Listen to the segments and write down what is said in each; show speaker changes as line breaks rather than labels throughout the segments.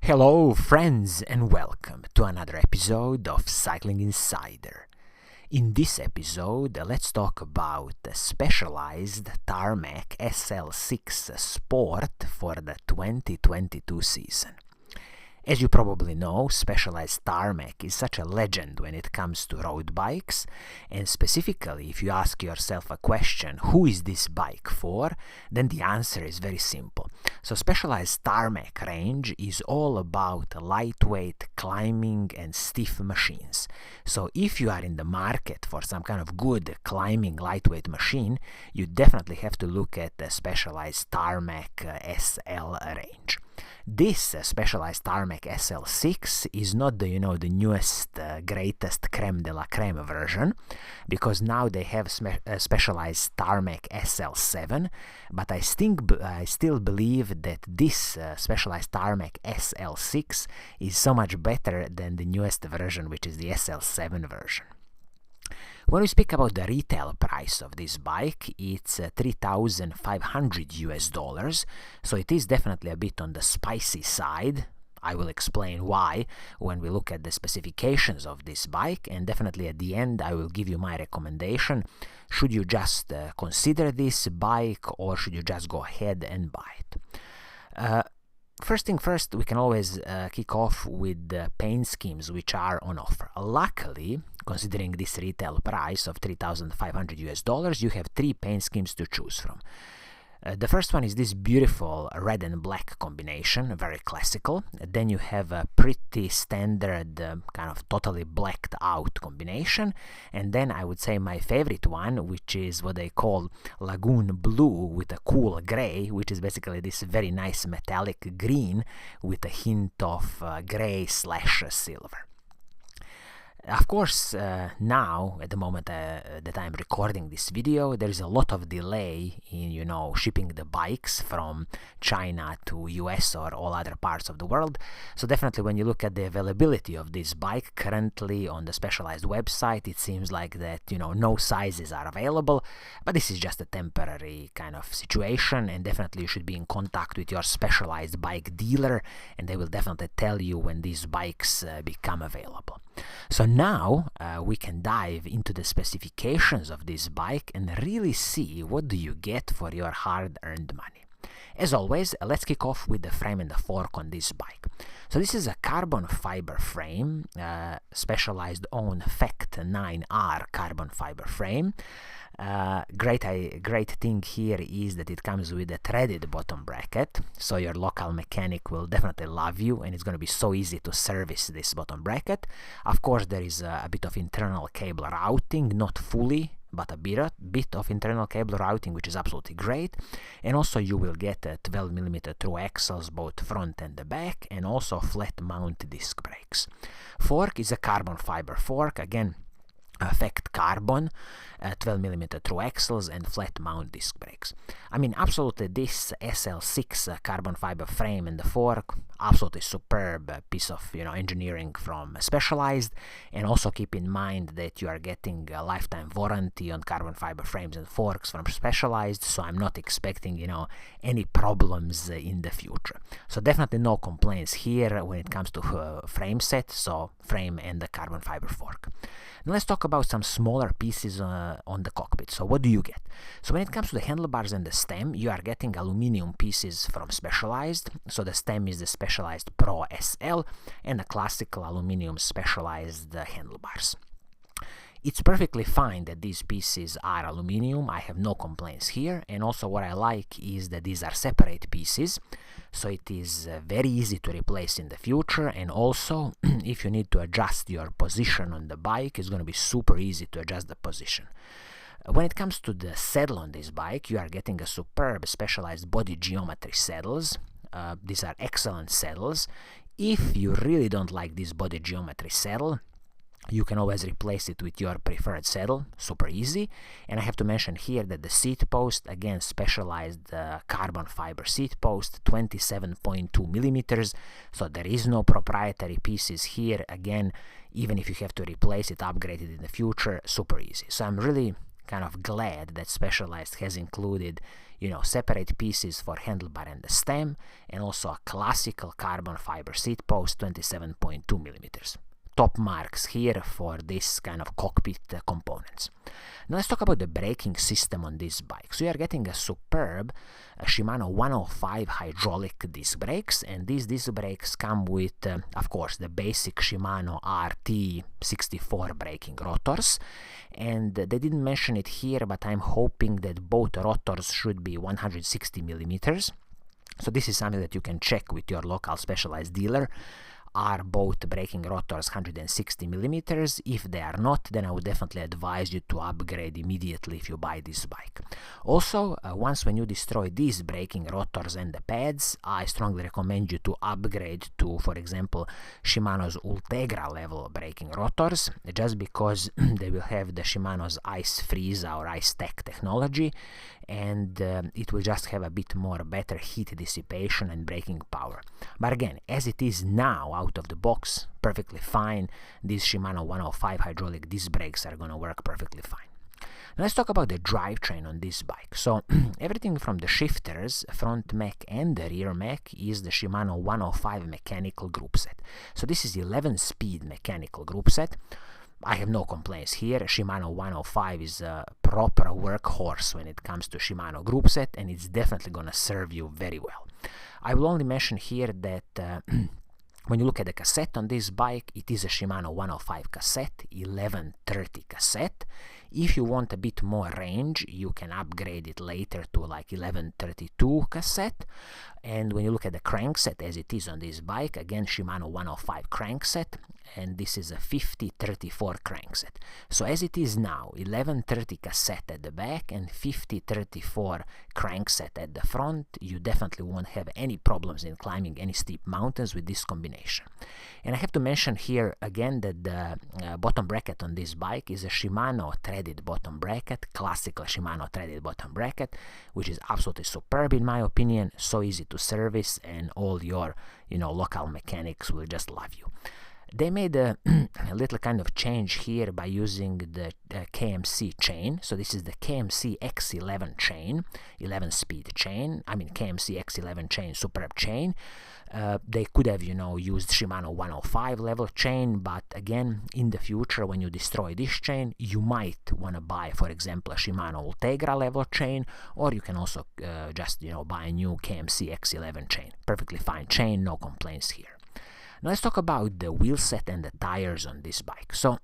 Hello friends and welcome to another episode of Cycling Insider. In this episode, let's talk about the Specialized Tarmac SL6 Sport for the 2022 season. As you probably know, Specialized Tarmac is such a legend when it comes to road bikes, and specifically if you ask yourself a question, who is this bike for, then the answer is very simple. So Specialized Tarmac range is all about lightweight climbing and stiff machines. So if you are in the market for some kind of good climbing lightweight machine, you definitely have to look at the Specialized Tarmac SL range. This Specialized Tarmac SL6 is not the newest, greatest creme de la creme version, because now they have Specialized Tarmac SL7, but I still believe that this Specialized Tarmac SL6 is so much better than the newest version, which is the SL7 version. When we speak about the retail price of this bike, it's $3,500, so it is definitely a bit on the spicy side. I will explain why when we look at the specifications of this bike, and definitely at the end I will give you my recommendation. Should you just consider this bike, or should you just go ahead and buy it? First thing first, we can always kick off with the paint schemes which are on offer. Luckily, considering this retail price of $3,500, you have three paint schemes to choose from. The first one is this beautiful red and black combination, very classical. Then you have a pretty standard kind of totally blacked out combination. And then I would say my favorite one, which is what they call Lagoon Blue with a cool gray, which is basically this very nice metallic green with a hint of gray/silver. Of course, now, at the moment that I'm recording this video, there is a lot of delay in, shipping the bikes from China to US or all other parts of the world. So definitely when you look at the availability of this bike currently on the Specialized website, it seems like that, no sizes are available, but this is just a temporary kind of situation, and definitely you should be in contact with your Specialized bike dealer, and they will definitely tell you when these bikes become available. So now we can dive into the specifications of this bike and really see what do you get for your hard-earned money. As always, let's kick off with the frame and the fork on this bike. So this is a carbon fiber frame, Specialized own Fact 9R carbon fiber frame. Great thing here is that it comes with a threaded bottom bracket, so your local mechanic will definitely love you, and it's going to be so easy to service this bottom bracket. Of course, there is a bit of internal cable routing, not fully, but a bit of internal cable routing, which is absolutely great. And also you will get 12mm through axles, both front and the back, and also flat mount disc brakes. Fork is a carbon fiber fork, again Fact carbon, 12mm through axles, and flat mount disc brakes. I mean, absolutely this SL6 carbon fiber frame and the fork, absolutely superb piece of engineering from Specialized. And also keep in mind that you are getting a lifetime warranty on carbon fiber frames and forks from Specialized, so I'm not expecting any problems in the future. So definitely no complaints here when it comes to frame set, so frame and the carbon fiber fork. Now let's talk about some smaller pieces on the cockpit. So what do you get? So when it comes to the handlebars and the stem, you are getting aluminum pieces from Specialized. So the stem is the Specialized Pro SL, and the classical aluminum Specialized handlebars. It's perfectly fine that these pieces are aluminum. I have no complaints here. And also what I like is that these are separate pieces, so it is very easy to replace in the future. And also if you need to adjust your position on the bike, it's going to be super easy to adjust the position. When it comes to the saddle on this bike, you are getting a superb Specialized body geometry saddles. These are excellent saddles. If you really don't like this body geometry saddle, you can always replace it with your preferred saddle, super easy. And I have to mention here that the seat post, again Specialized carbon fiber seat post, 27.2mm, so there is no proprietary pieces here. Again, even if you have to replace it, upgrade it in the future, super easy. So I'm really kind of glad that Specialized has included, separate pieces for handlebar and the stem, and also a classical carbon fiber seat post, 27.2 millimeters. Top marks here for this kind of cockpit components. Now let's talk about the braking system on this bike. So you are getting a superb Shimano 105 hydraulic disc brakes, and these disc brakes come with, of course, the basic Shimano RT64 braking rotors, and they didn't mention it here, but I'm hoping that both rotors should be 160 millimeters. So this is something that you can check with your local Specialized dealer. Are both braking rotors 160 millimeters? If they are not, then I would definitely advise you to upgrade immediately if you buy this bike. Also, once when you destroy these braking rotors and the pads, I strongly recommend you to upgrade to, for example, Shimano's Ultegra level braking rotors, just because they will have the Shimano's Ice Freeze or Ice Tech technology, and it will just have a bit more better heat dissipation and braking power. But again, as it is now out of the box, perfectly fine. These Shimano 105 hydraulic disc brakes are going to work perfectly fine. Now let's talk about the drivetrain on this bike. So everything from the shifters, front mech and the rear mech, is the Shimano 105 mechanical group set. So this is 11-speed mechanical group set. I have no complaints here. Shimano 105 is a proper workhorse when it comes to Shimano group set, and it's definitely going to serve you very well. I will only mention here that when you look at the cassette on this bike, it is a Shimano 105 cassette, 1130 cassette. If you want a bit more range, you can upgrade it later to like 1132 cassette. And when you look at the crankset as it is on this bike, again Shimano 105 crankset, and this is a 5034 crankset. So as it is now, 1130 cassette at the back and 5034 crankset at the front, you definitely won't have any problems in climbing any steep mountains with this combination. And I have to mention here again that the bottom bracket on this bike is a Shimano threaded bottom bracket, classical Shimano threaded bottom bracket, which is absolutely superb in my opinion, so easy to service, and all your local mechanics will just love you. They made a little kind of change here by using the KMC chain. So this is the KMC X11 chain, 11-speed chain. I mean KMC X11 chain, superb chain. They could have, used Shimano 105 level chain, but again, in the future, when you destroy this chain, you might want to buy, for example, a Shimano Ultegra level chain, or you can also just, buy a new KMC X11 chain. Perfectly fine chain, no complaints here. Now let's talk about the wheel set and the tires on this bike. So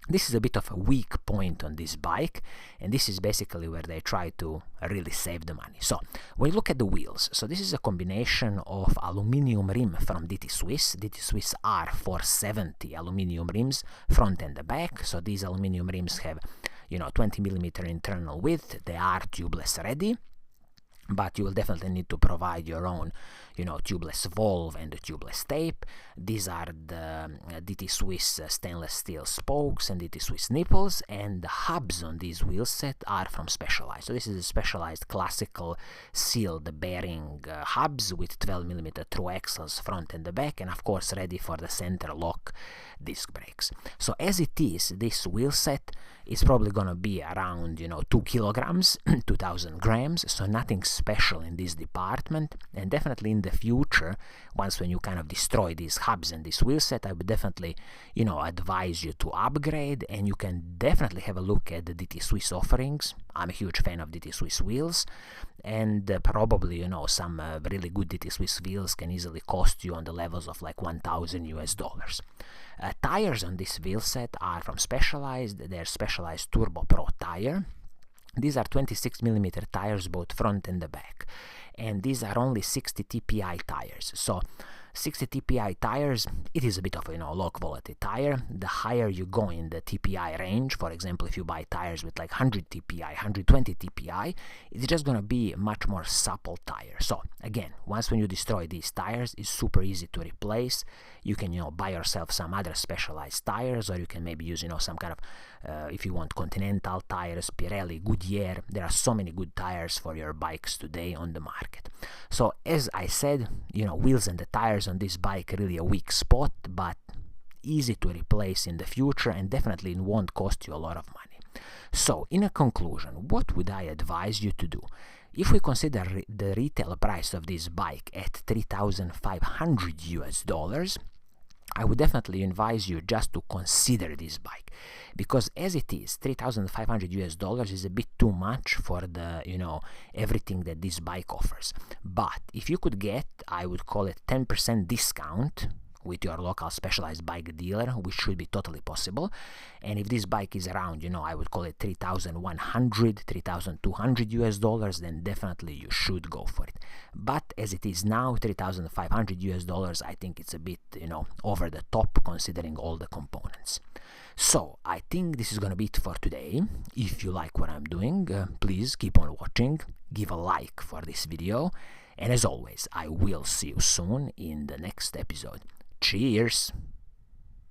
this is a bit of a weak point on this bike, and this is basically where they try to really save the money. So when you look at the wheels, so this is a combination of aluminum rim from DT Swiss R470 aluminum rims, front and the back. So these aluminum rims have 20mm internal width. They are tubeless ready, but you will definitely need to provide your own tubeless valve and the tubeless tape. These are the DT Swiss stainless steel spokes and DT Swiss nipples, and the hubs on these wheel set are from Specialized. So this is a Specialized classical sealed bearing hubs with 12mm through axles front and the back, and of course ready for the center lock disc brakes. So as it is, this wheel set is probably gonna be around 2 kilograms, 2000 grams, so nothing special in this department. And definitely in the future, once when you kind of destroy these hubs and this wheel set, I would definitely advise you to upgrade, and you can definitely have a look at the DT Swiss offerings. I'm a huge fan of DT Swiss wheels, and probably some really good DT Swiss wheels can easily cost you on the levels of like $1,000 US. Tires on this wheel set are from Specialized. They're Specialized Turbo Pro tire. These are 26mm tires, both front and the back, and these are only 60 TPI tires. So 60 TPI tires, it is a bit of a low quality tire. The higher you go in the TPI range, for example, if you buy tires with like 100 TPI, 120 TPI, it's just gonna be a much more supple tire. So again, once when you destroy these tires, it's super easy to replace. You can buy yourself some other Specialized tires, or you can maybe use some kind of if you want Continental tires, Pirelli, Goodyear. There are so many good tires for your bikes today on the market. So as I said, wheels and the tires on this bike really a weak spot, but easy to replace in the future, and definitely it won't cost you a lot of money. So, in a conclusion, what would I advise you to do? If we consider the retail price of this bike at $3,500 US, I would definitely advise you just to consider this bike, because as it is, $3,500 is a bit too much for the, everything that this bike offers. But if you could get, I would call it 10% discount with your local specialized bike dealer, which should be totally possible. And if this bike is around, I would call it $3,100, $3,200 US, then definitely you should go for it. But as it is now, $3,500 US, I think it's a bit, over the top considering all the components. So I think this is gonna be it for today. If you like what I'm doing, please keep on watching, give a like for this video, and as always, I will see you soon in the next episode. Cheers!